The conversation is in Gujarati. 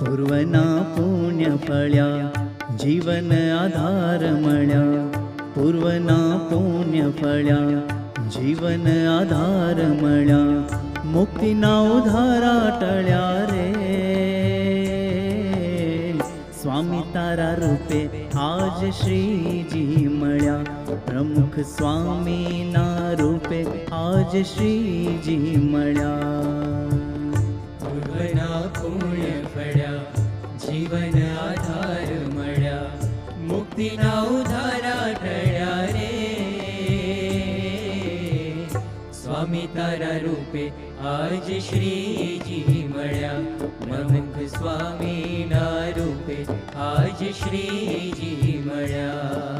પૂર્વના પુણ્ય ફળ્યા, જીવન આધાર મળ્યા. પૂર્વના પુણ્ય ફળ્યા, જીવન આધાર મળ્યા. મુક્તિના ઉધારા ટળ્યા રે. સ્વામી તારા રૂપે આજ શ્રીજી મળ્યા. પ્રમુખ સ્વામીના રૂપે આજ શ્રીજી મળ્યા. પૂર્વના પુણ્ય ફળ્યા, જીવન આધાર મળ્યા. મુક્તિના ઉધારા ટળ્યા રે. સ્વામી તારા રૂપે આજ શ્રીજી મળ્યા. પ્રમુખ સ્વામીના રૂપે આજ શ્રીજી મળ્યા.